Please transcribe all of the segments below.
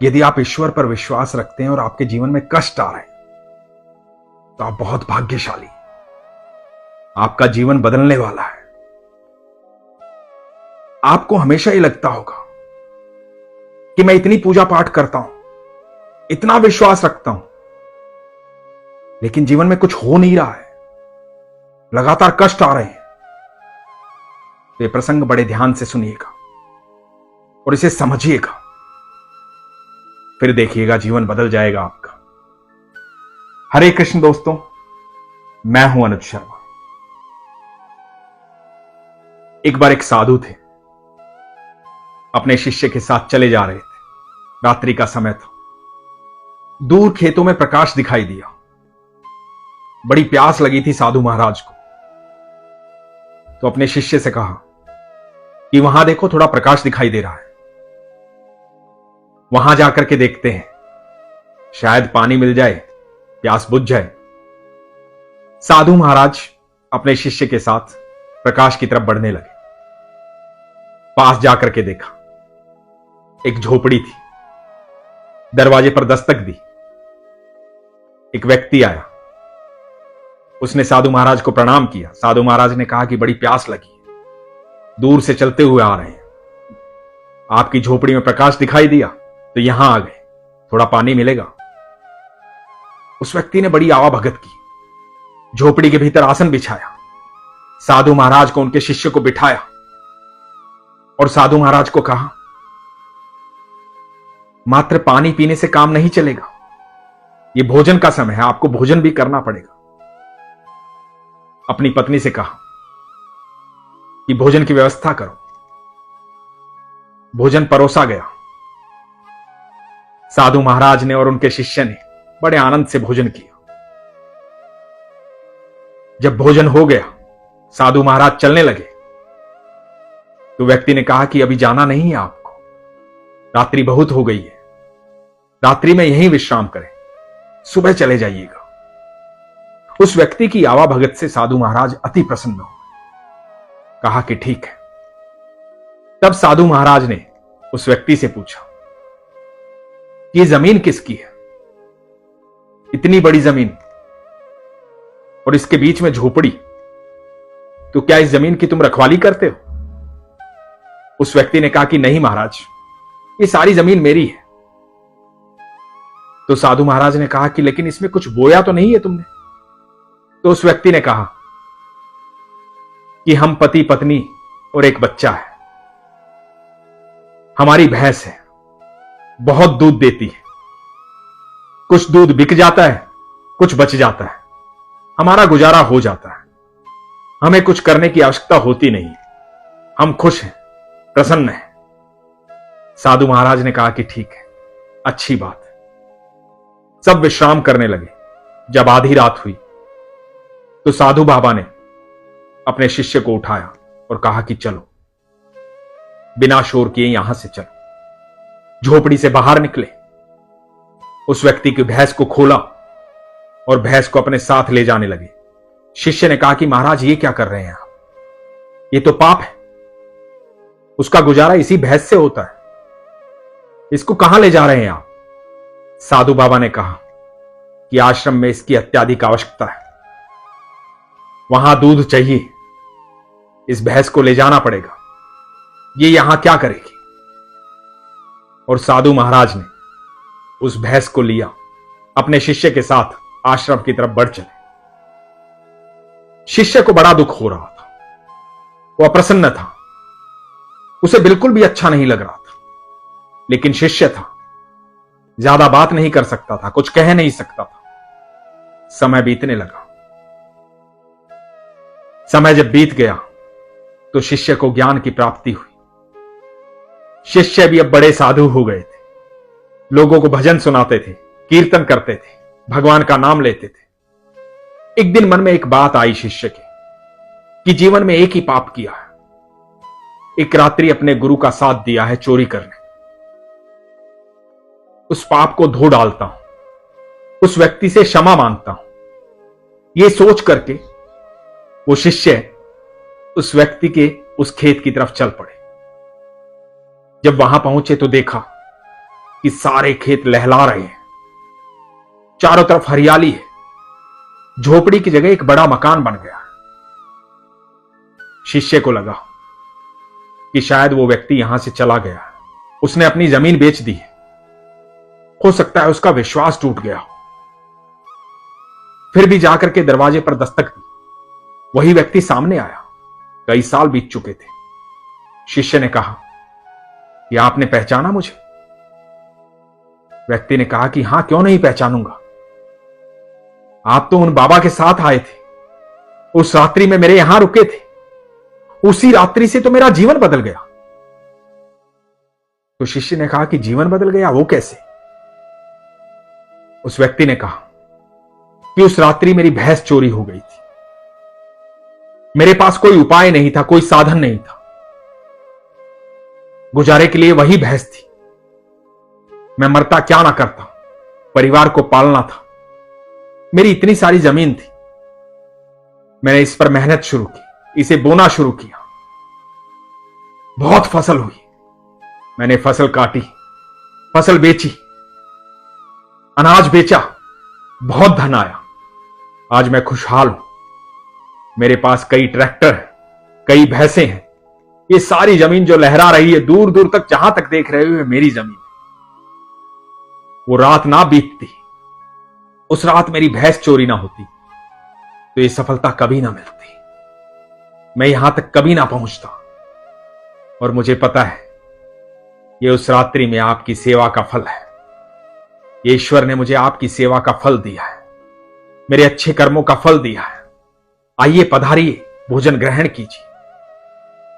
यदि आप ईश्वर पर विश्वास रखते हैं और आपके जीवन में कष्ट आ रहे हैं तो आप बहुत भाग्यशाली हैं। आपका जीवन बदलने वाला है। आपको हमेशा ये लगता होगा कि मैं इतनी पूजा पाठ करता हूं, इतना विश्वास रखता हूं, लेकिन जीवन में कुछ हो नहीं रहा है, लगातार कष्ट आ रहे हैं। तो ये प्रसंग बड़े ध्यान से सुनिएगा और इसे समझिएगा, फिर देखिएगा जीवन बदल जाएगा आपका। हरे कृष्ण दोस्तों, मैं हूं अनुज शर्मा। एक बार एक साधु थे, अपने शिष्य के साथ चले जा रहे थे। रात्रि का समय था। दूर खेतों में प्रकाश दिखाई दिया। बड़ी प्यास लगी थी साधु महाराज को, तो अपने शिष्य से कहा कि वहां देखो, थोड़ा प्रकाश दिखाई दे रहा है, वहां जाकर के देखते हैं, शायद पानी मिल जाए, प्यास बुझ जाए। साधु महाराज अपने शिष्य के साथ प्रकाश की तरफ बढ़ने लगे। पास जाकर के देखा, एक झोपड़ी थी। दरवाजे पर दस्तक दी। एक व्यक्ति आया, उसने साधु महाराज को प्रणाम किया। साधु महाराज ने कहा कि बड़ी प्यास लगी है, दूर से चलते हुए आ रहे हैं, आपकी झोपड़ी में प्रकाश दिखाई दिया तो यहां आ गए, थोड़ा पानी मिलेगा। उस व्यक्ति ने बड़ी आवाभगत की, झोपड़ी के भीतर आसन बिछाया, साधु महाराज को, उनके शिष्य को बिठाया और साधु महाराज को कहा, मात्र पानी पीने से काम नहीं चलेगा, यह भोजन का समय है, आपको भोजन भी करना पड़ेगा। अपनी पत्नी से कहा कि भोजन की व्यवस्था करो। भोजन परोसा गया। साधु महाराज ने और उनके शिष्य ने बड़े आनंद से भोजन किया। जब भोजन हो गया, साधु महाराज चलने लगे तो व्यक्ति ने कहा कि अभी जाना नहीं है आपको, रात्रि बहुत हो गई है, रात्रि में यहीं विश्राम करें, सुबह चले जाइएगा। उस व्यक्ति की आवाभगत से साधु महाराज अति प्रसन्न हुए, कहा कि ठीक है। तब साधु महाराज ने उस व्यक्ति से पूछा कि ये जमीन किसकी है? इतनी बड़ी जमीन और इसके बीच में झोपड़ी, तो क्या इस जमीन की तुम रखवाली करते हो? उस व्यक्ति ने कहा कि नहीं महाराज, ये सारी जमीन मेरी है। तो साधु महाराज ने कहा कि लेकिन इसमें कुछ बोया तो नहीं है तुमने? तो उस व्यक्ति ने कहा कि हम पति पत्नी और एक बच्चा है, हमारी भैंस है, बहुत दूध देती है, कुछ दूध बिक जाता है, कुछ बच जाता है, हमारा गुजारा हो जाता है, हमें कुछ करने की आवश्यकता होती नहीं, हम खुश हैं, प्रसन्न हैं। साधु महाराज ने कहा कि ठीक है, अच्छी बात है। सब विश्राम करने लगे। जब आधी रात हुई तो साधु बाबा ने अपने शिष्य को उठाया और कहा कि चलो, बिना शोर किए यहां से चलो। झोपड़ी से बाहर निकले, उस व्यक्ति की भैंस को खोला और भैंस को अपने साथ ले जाने लगे। शिष्य ने कहा कि महाराज ये क्या कर रहे हैं आप? ये तो पाप है, उसका गुजारा इसी भैंस से होता है, इसको कहां ले जा रहे हैं आप? साधु बाबा ने कहा कि आश्रम में इसकी अत्यधिक आवश्यकता है, वहां दूध चाहिए, इस भैंस को ले जाना पड़ेगा, ये यहां क्या करेगी? और साधु महाराज ने उस भैंस को लिया, अपने शिष्य के साथ आश्रम की तरफ बढ़ चले। शिष्य को बड़ा दुख हो रहा था, वो अप्रसन्न था, उसे बिल्कुल भी अच्छा नहीं लग रहा था, लेकिन शिष्य था, ज्यादा बात नहीं कर सकता था, कुछ कह नहीं सकता था। समय बीतने लगा। समय जब बीत गया तो शिष्य को ज्ञान की प्राप्ति हुई। शिष्य भी अब बड़े साधु हो गए थे, लोगों को भजन सुनाते थे, कीर्तन करते थे, भगवान का नाम लेते थे। एक दिन मन में एक बात आई शिष्य के कि जीवन में एक ही पाप किया है, एक रात्रि अपने गुरु का साथ दिया है चोरी करने, उस पाप को धो डालता हूं, उस व्यक्ति से क्षमा मांगता हूं। यह सोच करके वो शिष्य उस व्यक्ति के उस खेत की तरफ चल पड़े। जब वहां पहुंचे तो देखा कि सारे खेत लहला रहे हैं, चारों तरफ हरियाली है, झोपड़ी की जगह एक बड़ा मकान बन गया। शिष्य को लगा कि शायद वो व्यक्ति यहां से चला गया, उसने अपनी जमीन बेच दी है, हो सकता है उसका विश्वास टूट गया हो। फिर भी जाकर के दरवाजे पर दस्तक दी, वही व्यक्ति सामने आया। कई साल बीत चुके थे। शिष्य ने कहा कि आपने पहचाना मुझे? व्यक्ति ने कहा कि हां, क्यों नहीं पहचानूंगा, आप तो उन बाबा के साथ आए थे, उस रात्रि में मेरे यहां रुके थे, उसी रात्रि से तो मेरा जीवन बदल गया। तो शिष्य ने कहा कि जीवन बदल गया, वो कैसे? उस व्यक्ति ने कहा कि उस रात्रि मेरी भैंस चोरी हो गई थी, मेरे पास कोई उपाय नहीं था, कोई साधन नहीं था, गुजारे के लिए वही भैंस थी। मैं मरता क्या ना करता, परिवार को पालना था, मेरी इतनी सारी जमीन थी, मैंने इस पर मेहनत शुरू की, इसे बोना शुरू किया, बहुत फसल हुई, मैंने फसल काटी, फसल बेची, अनाज बेचा, बहुत धन आया, आज मैं खुशहाल हूं, मेरे पास कई ट्रैक्टर हैं, कई भैंसें हैं, ये सारी जमीन जो लहरा रही है, दूर दूर तक जहां तक देख रहे हो मेरी जमीन। वो रात ना बीतती, उस रात मेरी भैंस चोरी ना होती, तो ये सफलता कभी ना मिलती, मैं यहां तक कभी ना पहुंचता। और मुझे पता है ये उस रात्रि में आपकी सेवा का फल है, ये ईश्वर ने मुझे आपकी सेवा का फल दिया है, मेरे अच्छे कर्मों का फल दिया है। आइए पधारिए, भोजन ग्रहण कीजिए।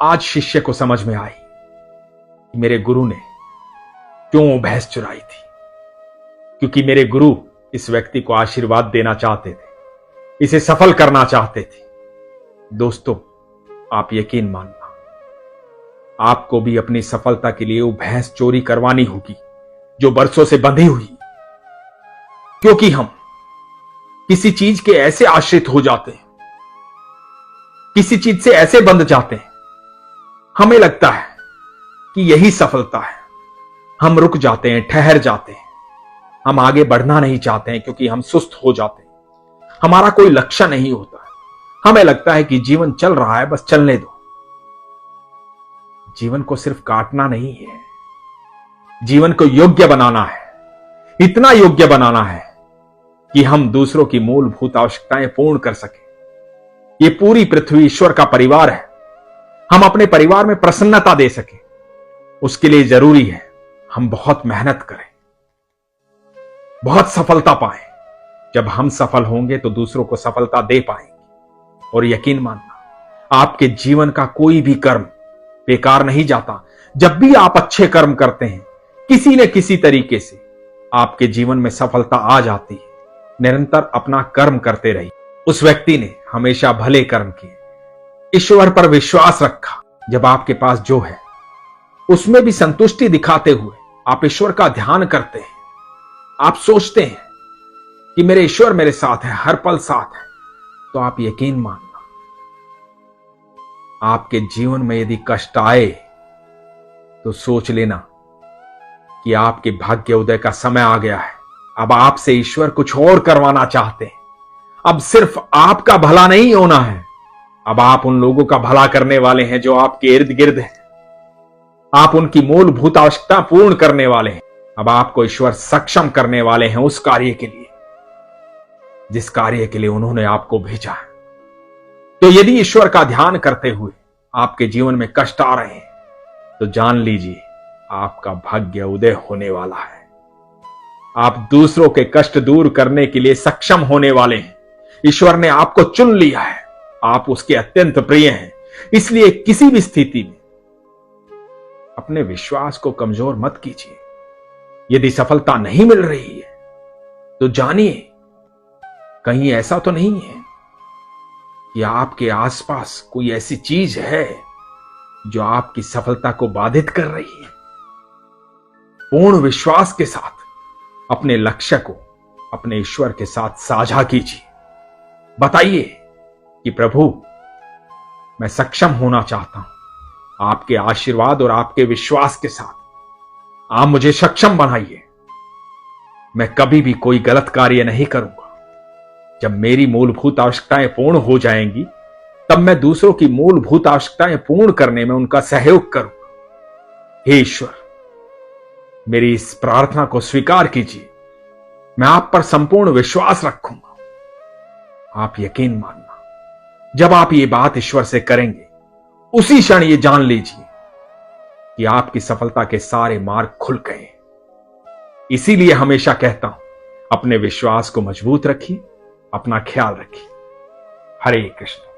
आज शिष्य को समझ में आई कि मेरे गुरु ने क्यों वो भैंस चुराई थी, क्योंकि मेरे गुरु इस व्यक्ति को आशीर्वाद देना चाहते थे, इसे सफल करना चाहते थे। दोस्तों, आप यकीन मानना, आपको भी अपनी सफलता के लिए वो भैंस चोरी करवानी होगी जो बरसों से बंधी हुई, क्योंकि हम किसी चीज के ऐसे आश्रित हो जाते हैं, किसी चीज से ऐसे बंध जाते हैं, हमें लगता है कि यही सफलता है, हम रुक जाते हैं, ठहर जाते हैं, हम आगे बढ़ना नहीं चाहते हैं क्योंकि हम सुस्त हो जाते हैं, हमारा कोई लक्ष्य नहीं होता है, हमें लगता है कि जीवन चल रहा है, बस चलने दो। जीवन को सिर्फ काटना नहीं है, जीवन को योग्य बनाना है, इतना योग्य बनाना है कि हम दूसरों की मूलभूत आवश्यकताएं पूर्ण कर सकें। ये पूरी पृथ्वी ईश्वर का परिवार है, हम अपने परिवार में प्रसन्नता दे सकें, उसके लिए जरूरी है हम बहुत मेहनत करें, बहुत सफलता पाएं। जब हम सफल होंगे तो दूसरों को सफलता दे पाएंगे। और यकीन मानना, आपके जीवन का कोई भी कर्म बेकार नहीं जाता। जब भी आप अच्छे कर्म करते हैं, किसी न किसी तरीके से आपके जीवन में सफलता आ जाती है। निरंतर अपना कर्म करते रहिए। उस व्यक्ति ने हमेशा भले कर्म किए, ईश्वर पर विश्वास रखा। जब आपके पास जो है उसमें भी संतुष्टि दिखाते हुए आप ईश्वर का ध्यान करते हैं, आप सोचते हैं कि मेरे ईश्वर मेरे साथ है, हर पल साथ है, तो आप यकीन मानना, आपके जीवन में यदि कष्ट आए तो सोच लेना कि आपके भाग्य उदय का समय आ गया है। अब आपसे ईश्वर कुछ और करवाना चाहते हैं। अब सिर्फ आपका भला नहीं होना है, अब आप उन लोगों का भला करने वाले हैं जो आपके इर्द गिर्द हैं। आप उनकी मूलभूत आवश्यकता पूर्ण करने वाले हैं। अब आपको ईश्वर सक्षम करने वाले हैं उस कार्य के लिए जिस कार्य के लिए उन्होंने आपको भेजा है। तो यदि ईश्वर का ध्यान करते हुए आपके जीवन में कष्ट आ रहे हैं तो जान लीजिए आपका भाग्य उदय होने वाला है। आप दूसरों के कष्ट दूर करने के लिए सक्षम होने वाले हैं। ईश्वर ने आपको चुन लिया है, आप उसके अत्यंत प्रिय हैं। इसलिए किसी भी स्थिति में अपने विश्वास को कमजोर मत कीजिए। यदि सफलता नहीं मिल रही है तो जानिए कहीं ऐसा तो नहीं है कि आपके आसपास कोई ऐसी चीज है जो आपकी सफलता को बाधित कर रही है। पूर्ण विश्वास के साथ अपने लक्ष्य को अपने ईश्वर के साथ साझा कीजिए। बताइए कि प्रभु, मैं सक्षम होना चाहता हूं। आपके आशीर्वाद और आपके विश्वास के साथ आप मुझे सक्षम बनाइए। मैं कभी भी कोई गलत कार्य नहीं करूंगा। जब मेरी मूलभूत आवश्यकताएं पूर्ण हो जाएंगी, तब मैं दूसरों की मूलभूत आवश्यकताएं पूर्ण करने में उनका सहयोग करूंगा। हे ईश्वर, मेरी इस प्रार्थना को स्वीकार कीजिए। मैं आप पर संपूर्ण विश्वास रखूंगा। आप यकीन मानना, जब आप ये बात ईश्वर से करेंगे, उसी क्षण ये जान लीजिए कि आपकी सफलता के सारे मार्ग खुल गए। इसीलिए हमेशा कहता हूं, अपने विश्वास को मजबूत रखिए, अपना ख्याल रखिए। हरे कृष्ण।